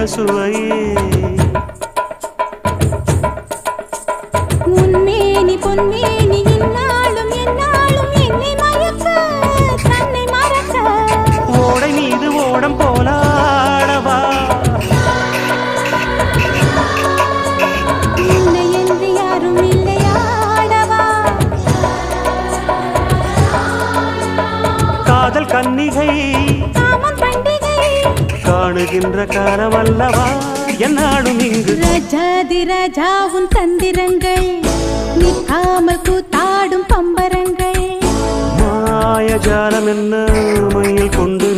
சுவையே உன்மேனி பொன்மேனி இந்நாளும் எந்நாளும் என்னை மயக்க தன்னை மறக்க ஓடை மீது ஓடம் போலாடவா இல்லை என்று யாரும் இல்லையாடவா காதல் கன்னிகை காமம் பண்டிகை காணுகின்ற காலம் அல்லவா என்னாடும் இங்கு ரஜாதி ராஜாவும் தந்திரங்கள் நிற்காமல் கூத்தாடும் பம்பரங்கள் மாயஜாலம் என்ன மையில் கொண்டு